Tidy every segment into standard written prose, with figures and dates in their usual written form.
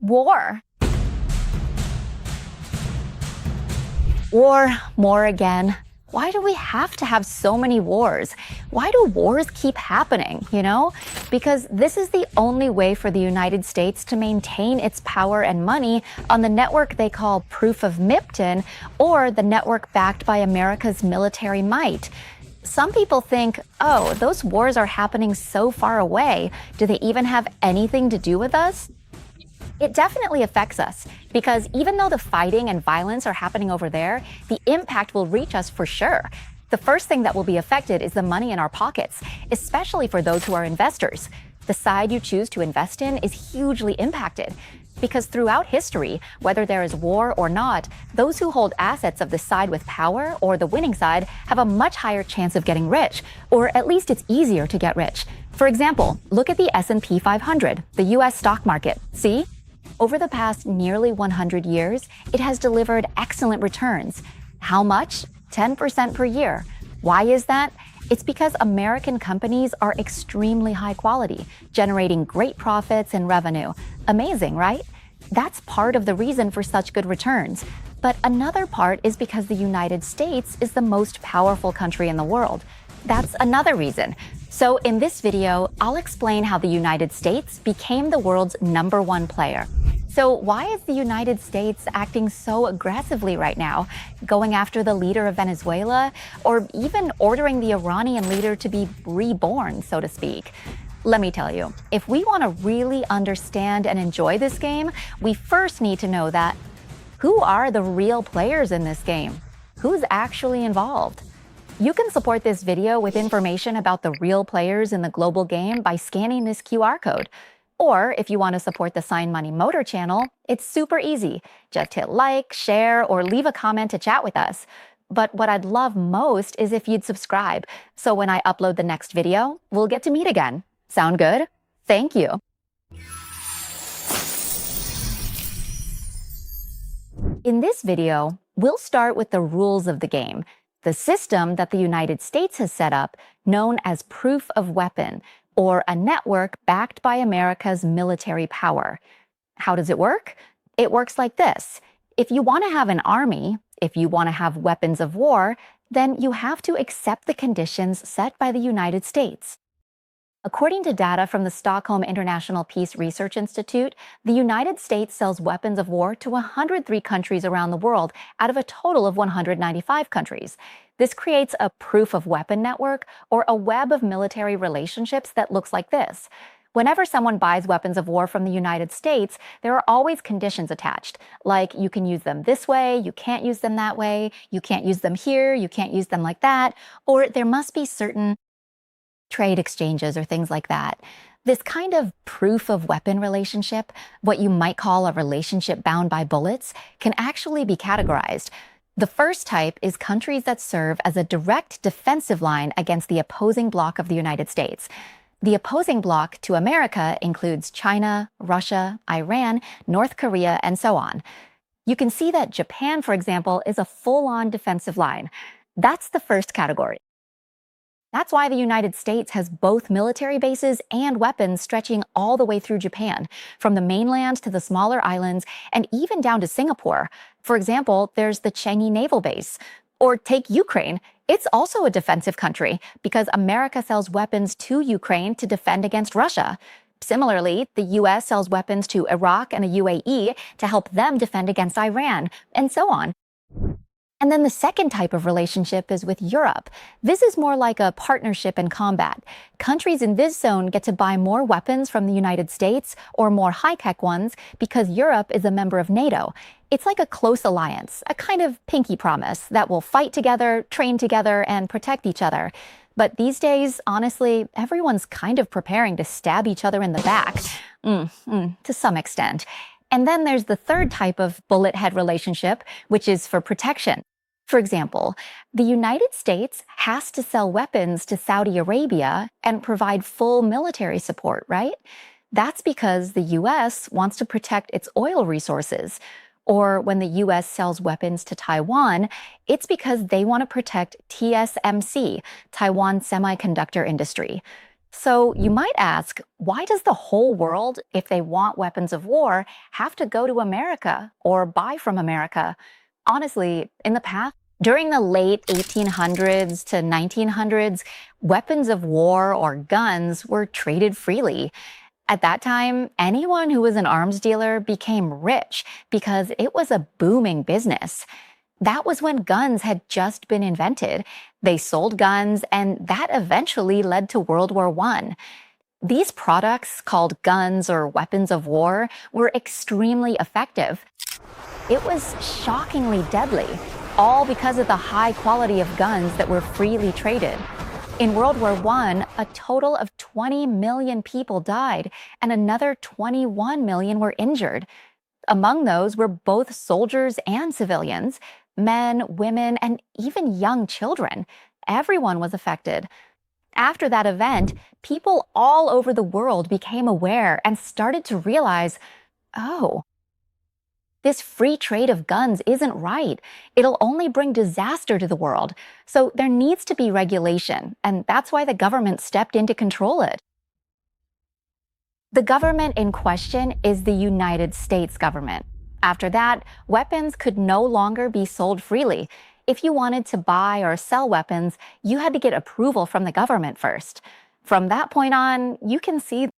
War. War, more again. Why do we have to have so many wars? Why do wars keep happening, Because this is the only way for the United States to maintain its power and money on the network they call Proof of Mipton, or the network backed by America's military might. Some people think, oh, those wars are happening so far away. Do they even have anything to do with us? It definitely affects us, because even though the fighting and violence are happening over there, the impact will reach us for sure. The first thing that will be affected is the money in our pockets, especially for those who are investors. The side you choose to invest in is hugely impacted, because throughout history, whether there is war or not, those who hold assets of the side with power or the winning side have a much higher chance of getting rich, or at least it's easier to get rich. For example, look at the S&P 500, the US stock market. See? Over the past nearly 100 years, it has delivered excellent returns. How much? 10% per year. Why is that? It's because American companies are extremely high quality, generating great profits and revenue. Amazing, right? That's part of the reason for such good returns. But another part is because the United States is the most powerful country in the world. That's another reason. So in this video, I'll explain how the United States became the world's #1 player. So why is the United States acting so aggressively right now, going after the leader of Venezuela, or even ordering the Iranian leader to be reborn, so to speak? Let me tell you, if we want to really understand and enjoy this game, we first need to know that who are the real players in this game? Who's actually involved? You can support this video with information about the real players in the global game by scanning this QR code. Or if you want to support the Sign Money Motor channel, it's super easy. Just hit like, share, or leave a comment to chat with us. But what I'd love most is if you'd subscribe, so when I upload the next video, we'll get to meet again. Sound good? Thank you. In this video, we'll start with the rules of the game, the system that the United States has set up, known as Proof of Weapon, or a network backed by America's military power. How does it work? It works like this. If you want to have an army, if you want to have weapons of war, then you have to accept the conditions set by the United States. According to data from the Stockholm International Peace Research Institute, the United States sells weapons of war to 103 countries around the world out of a total of 195 countries. This creates a proof of weapon network, or a web of military relationships that looks like this. Whenever someone buys weapons of war from the United States, there are always conditions attached, like you can use them this way, you can't use them that way, you can't use them here, you can't use them like that, or there must be certain trade exchanges or things like that. This kind of proof of weapon relationship, what you might call a relationship bound by bullets, can actually be categorized. The first type is countries that serve as a direct defensive line against the opposing bloc of the United States. The opposing bloc to America includes China, Russia, Iran, North Korea, and so on. You can see that Japan, for example, is a full-on defensive line. That's the first category. That's why the United States has both military bases and weapons stretching all the way through Japan, from the mainland to the smaller islands, and even down to Singapore. For example, there's the Changi Naval Base. Or take Ukraine. It's also a defensive country because America sells weapons to Ukraine to defend against Russia. Similarly, the US sells weapons to Iraq and the UAE to help them defend against Iran, and so on. And then the second type of relationship is with Europe. This is more like a partnership in combat. Countries in this zone get to buy more weapons from the United States, or more high-tech ones, because Europe is a member of NATO. It's like a close alliance, a kind of pinky promise that will fight together, train together, and protect each other. But these days, honestly, everyone's kind of preparing to stab each other in the back, to some extent. And then there's the third type of bullet head relationship, which is for protection. For example, the United States has to sell weapons to Saudi Arabia and provide full military support, right? That's because the US wants to protect its oil resources. Or when the US sells weapons to Taiwan, it's because they want to protect TSMC, Taiwan Semiconductor Industry. So you might ask, why does the whole world, if they want weapons of war, have to go to America or buy from America? Honestly, in the past, during the late 1800s to 1900s, weapons of war or guns were traded freely. At that time, anyone who was an arms dealer became rich because it was a booming business. That was when guns had just been invented. They sold guns, and that eventually led to World War I. These products, called guns or weapons of war, were extremely effective. It was shockingly deadly, all because of the high quality of guns that were freely traded. In World War I, a total of 20 million people died, and another 21 million were injured. Among those were both soldiers and civilians, men, women, and even young children. Everyone was affected. After that event, people all over the world became aware and started to realize, oh, this free trade of guns isn't right. It'll only bring disaster to the world. So there needs to be regulation, and that's why the government stepped in to control it. The government in question is the United States government. After that, weapons could no longer be sold freely. If you wanted to buy or sell weapons, you had to get approval from the government first. From that point on, you can see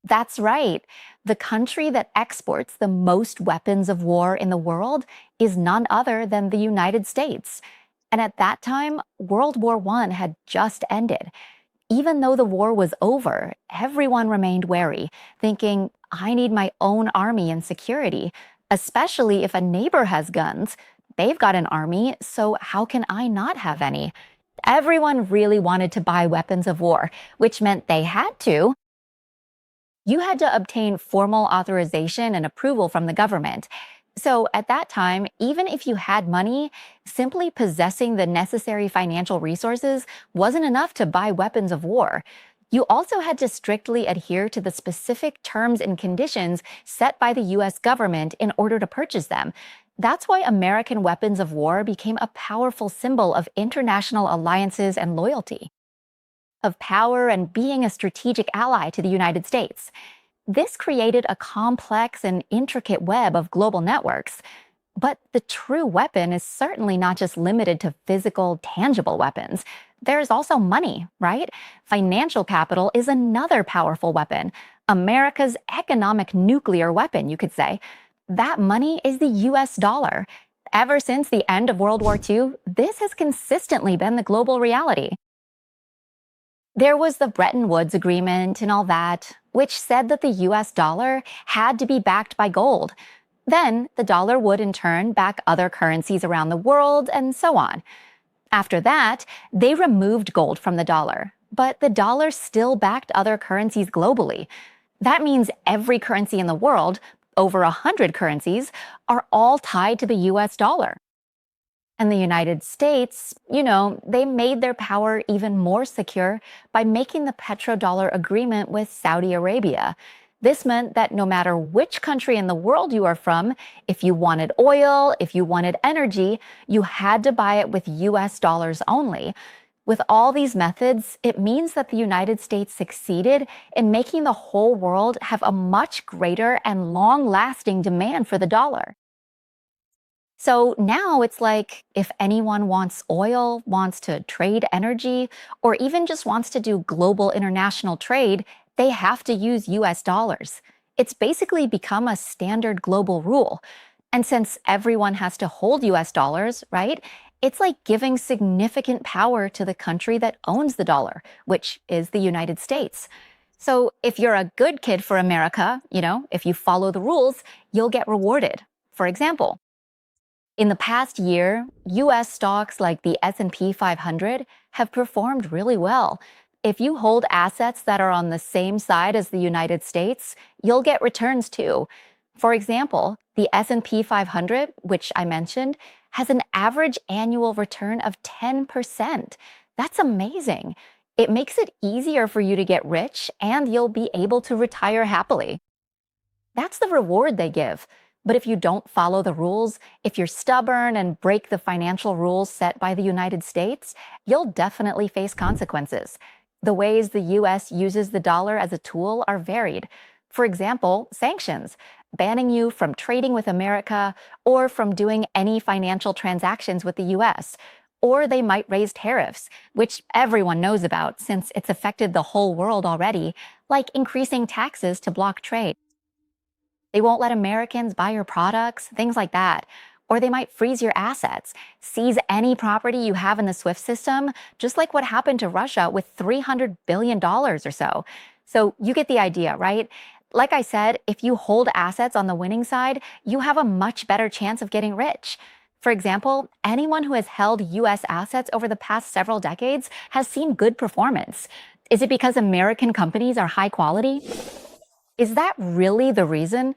that's right. The country that exports the most weapons of war in the world is none other than the United States. And at that time, World War I had just ended. Even though the war was over, everyone remained wary, thinking, I need my own army and security, especially if a neighbor has guns. They've got an army, so how can I not have any? Everyone really wanted to buy weapons of war, which meant they had to. You had to obtain formal authorization and approval from the government. So at that time, even if you had money, simply possessing the necessary financial resources wasn't enough to buy weapons of war. You also had to strictly adhere to the specific terms and conditions set by the US government in order to purchase them. That's why American weapons of war became a powerful symbol of international alliances and loyalty, of power and being a strategic ally to the United States. This created a complex and intricate web of global networks. But the true weapon is certainly not just limited to physical, tangible weapons. There's also money, right? Financial capital is another powerful weapon. America's economic nuclear weapon, you could say. That money is the US dollar. Ever since the end of World War II, this has consistently been the global reality. There was the Bretton Woods Agreement and all that, which said that the US dollar had to be backed by gold. Then the dollar would in turn back other currencies around the world and so on. After that, they removed gold from the dollar, but the dollar still backed other currencies globally. That means every currency in the world, over 100 currencies, are all tied to the US dollar. And the United States, they made their power even more secure by making the petrodollar agreement with Saudi Arabia. This meant that no matter which country in the world you are from, if you wanted oil, if you wanted energy, you had to buy it with US dollars only. With all these methods, it means that the United States succeeded in making the whole world have a much greater and long-lasting demand for the dollar. So now it's like if anyone wants oil, wants to trade energy, or even just wants to do global international trade, they have to use US dollars. It's basically become a standard global rule. And since everyone has to hold US dollars, right, it's like giving significant power to the country that owns the dollar, which is the United States. So if you're a good kid for America, if you follow the rules, you'll get rewarded. For example, in the past year, US stocks like the S&P 500 have performed really well. If you hold assets that are on the same side as the United States, you'll get returns too. For example, the S&P 500, which I mentioned, has an average annual return of 10%. That's amazing. It makes it easier for you to get rich, and you'll be able to retire happily. That's the reward they give. But if you don't follow the rules, if you're stubborn and break the financial rules set by the United States, you'll definitely face consequences. The ways the US uses the dollar as a tool are varied. For example, sanctions, banning you from trading with America or from doing any financial transactions with the US. Or they might raise tariffs, which everyone knows about since it's affected the whole world already, like increasing taxes to block trade. They won't let Americans buy your products, things like that. Or they might freeze your assets, seize any property you have in the SWIFT system, just like what happened to Russia with $300 billion or so. So you get the idea, right? Like I said, if you hold assets on the winning side, you have a much better chance of getting rich. For example, anyone who has held US assets over the past several decades has seen good performance. Is it because American companies are high quality? Is that really the reason?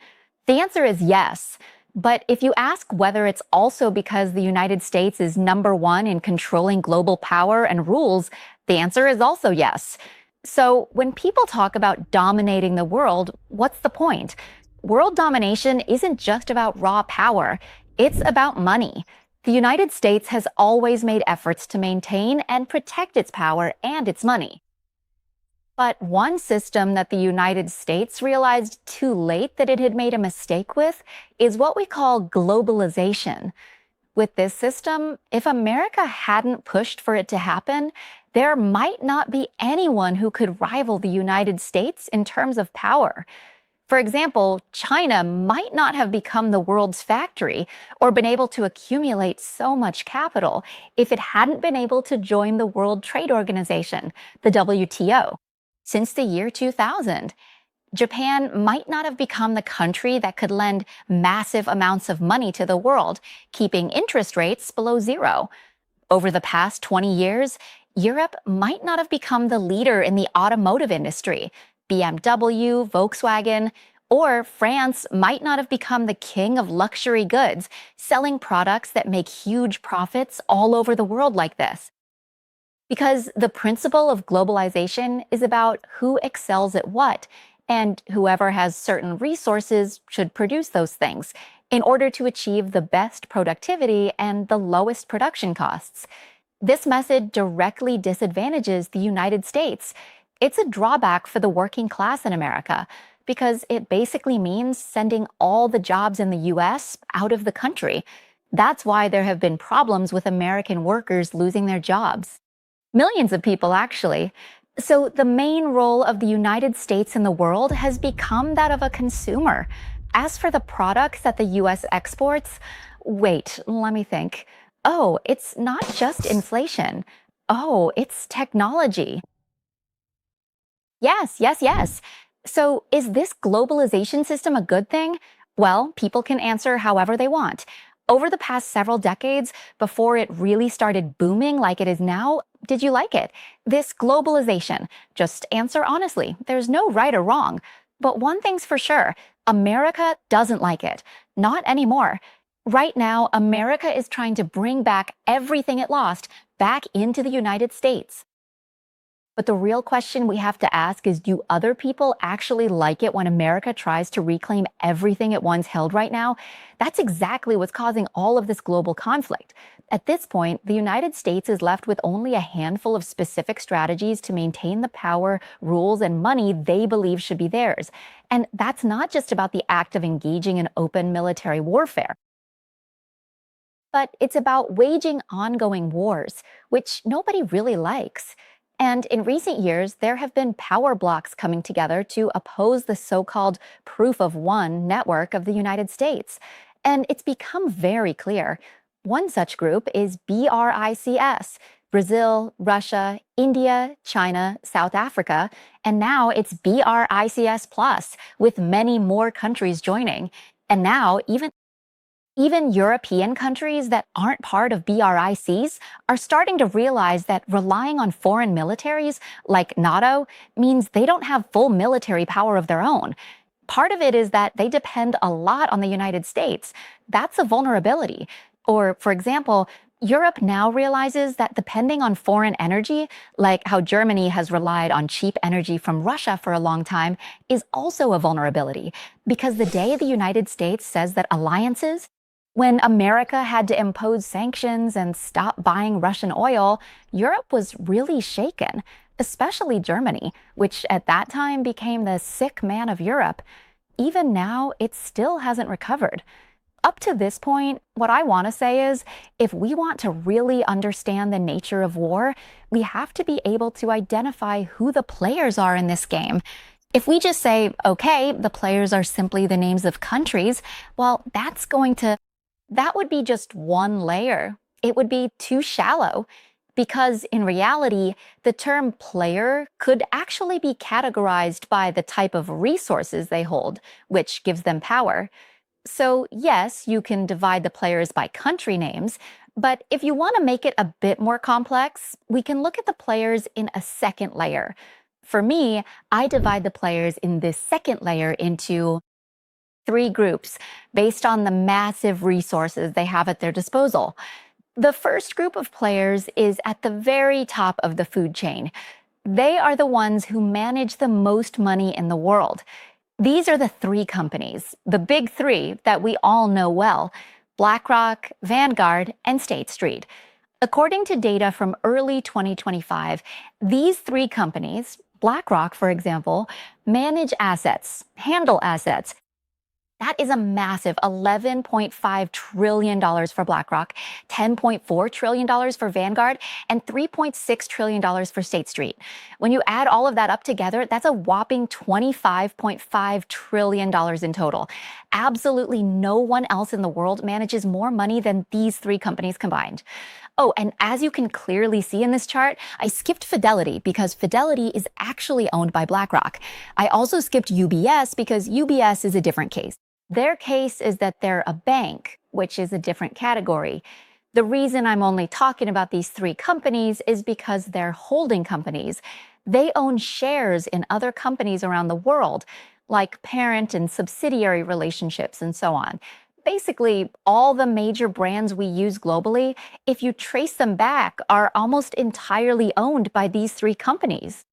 The answer is yes. But if you ask whether it's also because the United States is number one in controlling global power and rules, the answer is also yes. So when people talk about dominating the world, what's the point? World domination isn't just about raw power. It's about money. The United States has always made efforts to maintain and protect its power and its money. But one system that the United States realized too late that it had made a mistake with is what we call globalization. With this system, if America hadn't pushed for it to happen, there might not be anyone who could rival the United States in terms of power. For example, China might not have become the world's factory or been able to accumulate so much capital if it hadn't been able to join the World Trade Organization, the WTO. Since the year 2000, Japan might not have become the country that could lend massive amounts of money to the world, keeping interest rates below zero. Over the past 20 years, Europe might not have become the leader in the automotive industry, BMW, Volkswagen, or France might not have become the king of luxury goods, selling products that make huge profits all over the world like this. Because the principle of globalization is about who excels at what, and whoever has certain resources should produce those things in order to achieve the best productivity and the lowest production costs. This method directly disadvantages the United States. It's a drawback for the working class in America because it basically means sending all the jobs in the US out of the country. That's why there have been problems with American workers losing their jobs. Millions of people, actually. So the main role of the United States in the world has become that of a consumer. As for the products that the US exports, wait, let me think. Oh, it's not just inflation. Oh, it's technology. Yes. So is this globalization system a good thing? Well, people can answer however they want. Over the past several decades, before it really started booming like it is now, did you like it? This globalization. Just answer honestly. There's no right or wrong. But one thing's for sure, America doesn't like it. Not anymore. Right now, America is trying to bring back everything it lost back into the United States. But the real question we have to ask is, do other people actually like it when America tries to reclaim everything it once held right now? That's exactly what's causing all of this global conflict. At this point, the United States is left with only a handful of specific strategies to maintain the power, rules, and money they believe should be theirs. And that's not just about the act of engaging in open military warfare. But it's about waging ongoing wars, which nobody really likes. And in recent years, there have been power blocs coming together to oppose the so-called proof of one network of the United States. And it's become very clear. One such group is BRICS, Brazil, Russia, India, China, South Africa, and now it's BRICS Plus, with many more countries joining. And now even European countries that aren't part of BRICs are starting to realize that relying on foreign militaries, like NATO, means they don't have full military power of their own. Part of it is that they depend a lot on the United States. That's a vulnerability. Or, for example, Europe now realizes that depending on foreign energy, like how Germany has relied on cheap energy from Russia for a long time, is also a vulnerability. Because the day the United States says that alliances, when America had to impose sanctions and stop buying Russian oil, Europe was really shaken. especially Germany, which at that time became the sick man of Europe. Even now, it still hasn't recovered. Up to this point, what I want to say is, if we want to really understand the nature of war, we have to be able to identify who the players are in this game. If we just say, okay, the players are simply the names of countries, well, that would be just one layer. It would be too shallow. Because in reality, the term player could actually be categorized by the type of resources they hold, which gives them power. So yes, you can divide the players by country names, but if you want to make it a bit more complex, we can look at the players in a second layer. For me, I divide the players in this second layer into three groups based on the massive resources they have at their disposal. The first group of players is at the very top of the food chain. They are the ones who manage the most money in the world. These are the three companies, the big three that we all know well: BlackRock, Vanguard, and State Street. According to data from early 2025, these three companies, BlackRock, for example, manage assets, handle assets. That is a massive $11.5 trillion for BlackRock, $10.4 trillion for Vanguard, and $3.6 trillion for State Street. When you add all of that up together, that's a whopping $25.5 trillion in total. Absolutely no one else in the world manages more money than these three companies combined. Oh, and as you can clearly see in this chart, I skipped Fidelity because Fidelity is actually owned by BlackRock. I also skipped UBS because UBS is a different case. Their case is that they're a bank, which is a different category. The reason I'm only talking about these three companies is because they're holding companies. They own shares in other companies around the world, like parent and subsidiary relationships and so on. Basically, all the major brands we use globally, if you trace them back, are almost entirely owned by these three companies.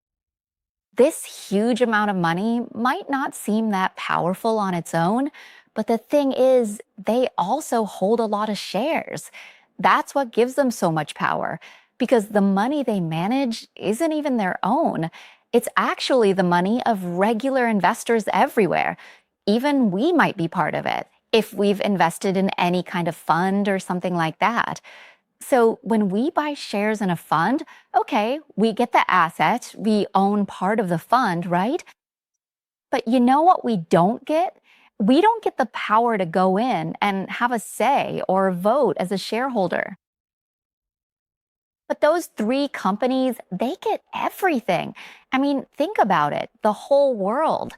This huge amount of money might not seem that powerful on its own, but the thing is, they also hold a lot of shares. That's what gives them so much power, because the money they manage isn't even their own. It's actually the money of regular investors everywhere. Even we might be part of it, if we've invested in any kind of fund or something like that. So when we buy shares in a fund, okay, we get the asset, we own part of the fund, right? But you know what we don't get? We don't get the power to go in and have a say or vote as a shareholder. But those three companies, they get everything. I mean, think about it, the whole world.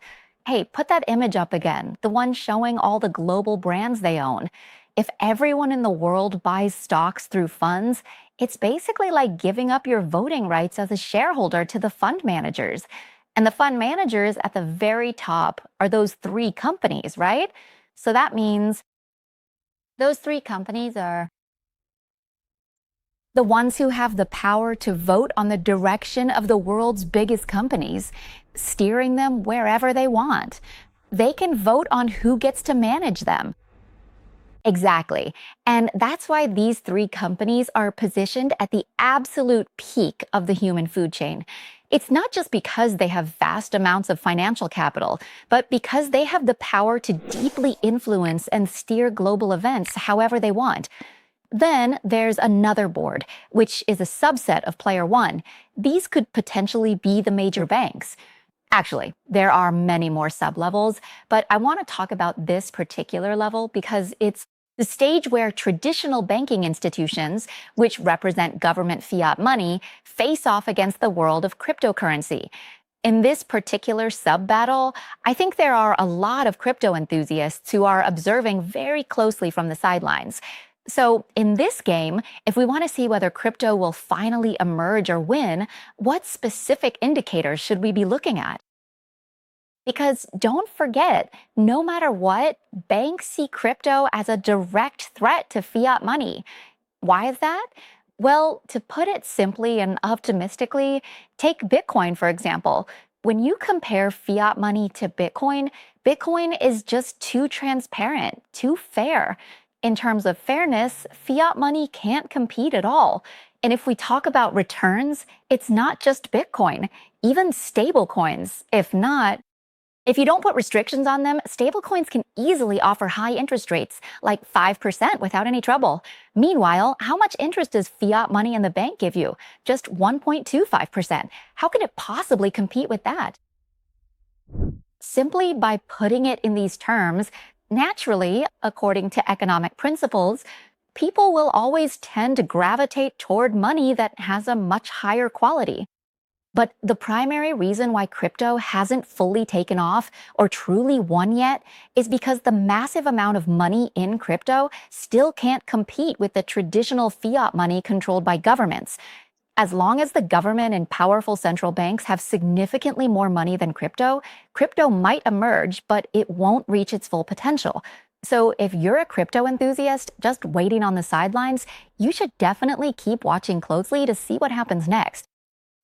Hey, put that image up again, the one showing all the global brands they own. If everyone in the world buys stocks through funds, it's basically like giving up your voting rights as a shareholder to the fund managers. And the fund managers at the very top are those three companies, right? So that means those three companies are the ones who have the power to vote on the direction of the world's biggest companies, steering them wherever they want. They can vote on who gets to manage them. Exactly. And that's why these three companies are positioned at the absolute peak of the human food chain. It's not just because they have vast amounts of financial capital, but because they have the power to deeply influence and steer global events however they want. Then there's another board, which is a subset of Player One. These could potentially be the major banks. Actually, there are many more sublevels, but I want to talk about this particular level because it's the stage where traditional banking institutions, which represent government fiat money, face off against the world of cryptocurrency. In this particular sub-battle, I think there are a lot of crypto enthusiasts who are observing very closely from the sidelines. So in this game, if we want to see whether crypto will finally emerge or win, what specific indicators should we be looking at? Because don't forget, no matter what, banks see crypto as a direct threat to fiat money. Why is that? Well, to put it simply and optimistically, take Bitcoin, for example. When you compare fiat money to Bitcoin, Bitcoin is just too transparent, too fair. In terms of fairness, fiat money can't compete at all. And if we talk about returns, it's not just Bitcoin, even stablecoins. If you don't put restrictions on them, stablecoins can easily offer high interest rates, like 5% without any trouble. Meanwhile, how much interest does fiat money in the bank give you? Just 1.25%. How can it possibly compete with that? Simply by putting it in these terms, naturally, according to economic principles, people will always tend to gravitate toward money that has a much higher quality. But the primary reason why crypto hasn't fully taken off or truly won yet is because the massive amount of money in crypto still can't compete with the traditional fiat money controlled by governments. As long as the government and powerful central banks have significantly more money than crypto, crypto might emerge, but it won't reach its full potential. So if you're a crypto enthusiast just waiting on the sidelines, you should definitely keep watching closely to see what happens next.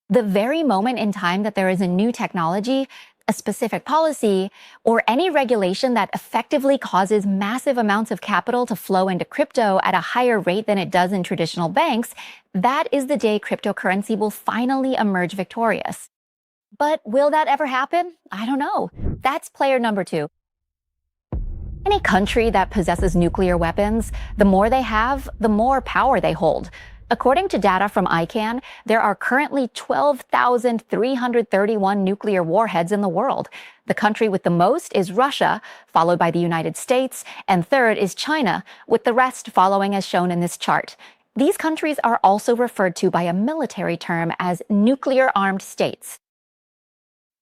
The very moment in time that there is a new technology, a specific policy, or any regulation that effectively causes massive amounts of capital to flow into crypto at a higher rate than it does in traditional banks, that is the day cryptocurrency will finally emerge victorious. But will that ever happen? I don't know. That's player number 2. Any country that possesses nuclear weapons, the more they have, the more power they hold. According to data from ICANN, there are currently 12,331 nuclear warheads in the world. The country with the most is Russia, followed by the United States, and third is China, with the rest following as shown in this chart. These countries are also referred to by a military term as nuclear-armed states.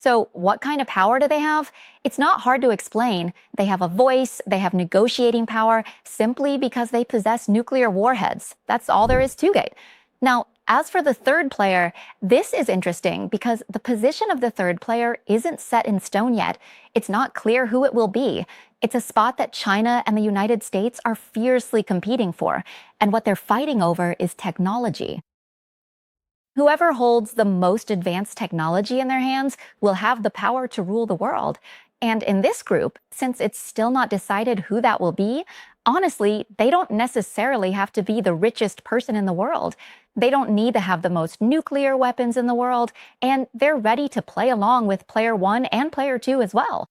So what kind of power do they have? It's not hard to explain. They have a voice, they have negotiating power, simply because they possess nuclear warheads. That's all there is to it. Now, as for the third player, this is interesting because the position of the third player isn't set in stone yet. It's not clear who it will be. It's a spot that China and the United States are fiercely competing for, and what they're fighting over is technology. Whoever holds the most advanced technology in their hands will have the power to rule the world. And in this group, since it's still not decided who that will be, honestly, they don't necessarily have to be the richest person in the world. They don't need to have the most nuclear weapons in the world, and they're ready to play along with player 1 and player 2 as well.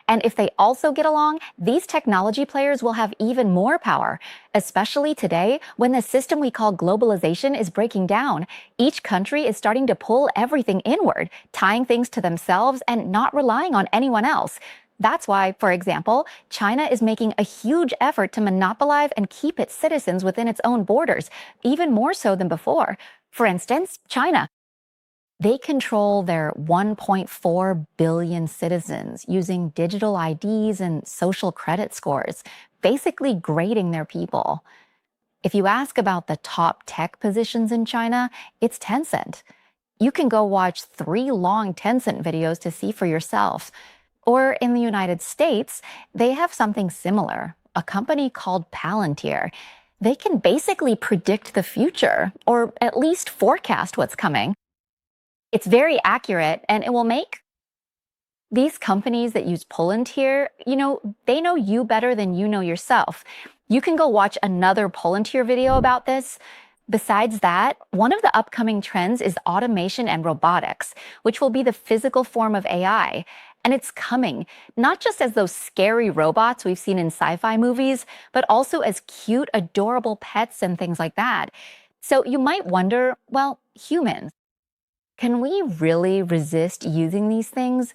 And if they also get along, these technology players will have even more power, especially today when the system we call globalization is breaking down. Each country is starting to pull everything inward, tying things to themselves and not relying on anyone else. That's why, for example, China is making a huge effort to monopolize and keep its citizens within its own borders, even more so than before. For instance, China. They control their 1.4 billion citizens using digital IDs and social credit scores, basically grading their people. If you ask about the top tech positions in China, it's Tencent. You can go watch 3 long Tencent videos to see for yourself. Or in the United States, they have something similar, a company called Palantir. They can basically predict the future, or at least forecast what's coming. It's very accurate, and it will make these companies that use Palantir, they know you better than you know yourself. You can go watch another Palantir video about this. Besides that, one of the upcoming trends is automation and robotics, which will be the physical form of AI. And it's coming, not just as those scary robots we've seen in sci-fi movies, but also as cute, adorable pets and things like that. So you might wonder, well, humans, can we really resist using these things?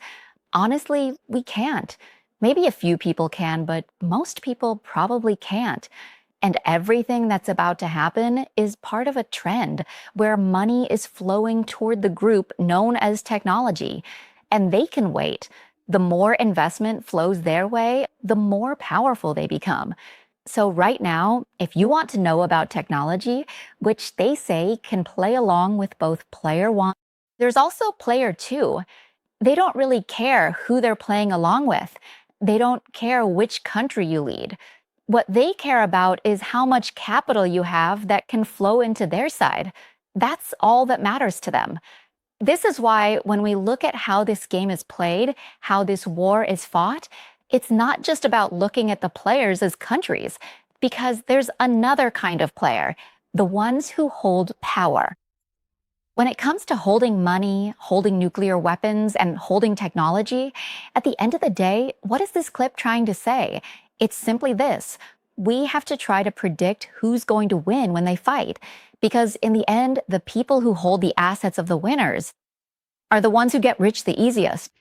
Honestly, we can't. Maybe a few people can, but most people probably can't. And everything that's about to happen is part of a trend where money is flowing toward the group known as technology. And they can wait. The more investment flows their way, the more powerful they become. So right now, if you want to know about technology, which they say can play along with both player 1, there's also player 2. They don't really care who they're playing along with. They don't care which country you lead. What they care about is how much capital you have that can flow into their side. That's all that matters to them. This is why when we look at how this game is played, how this war is fought, it's not just about looking at the players as countries, because there's another kind of player. the ones who hold power. When it comes to holding money, holding nuclear weapons, and holding technology, at the end of the day, what is this clip trying to say? It's simply this. We have to try to predict who's going to win when they fight, because in the end, the people who hold the assets of the winners are the ones who get rich the easiest.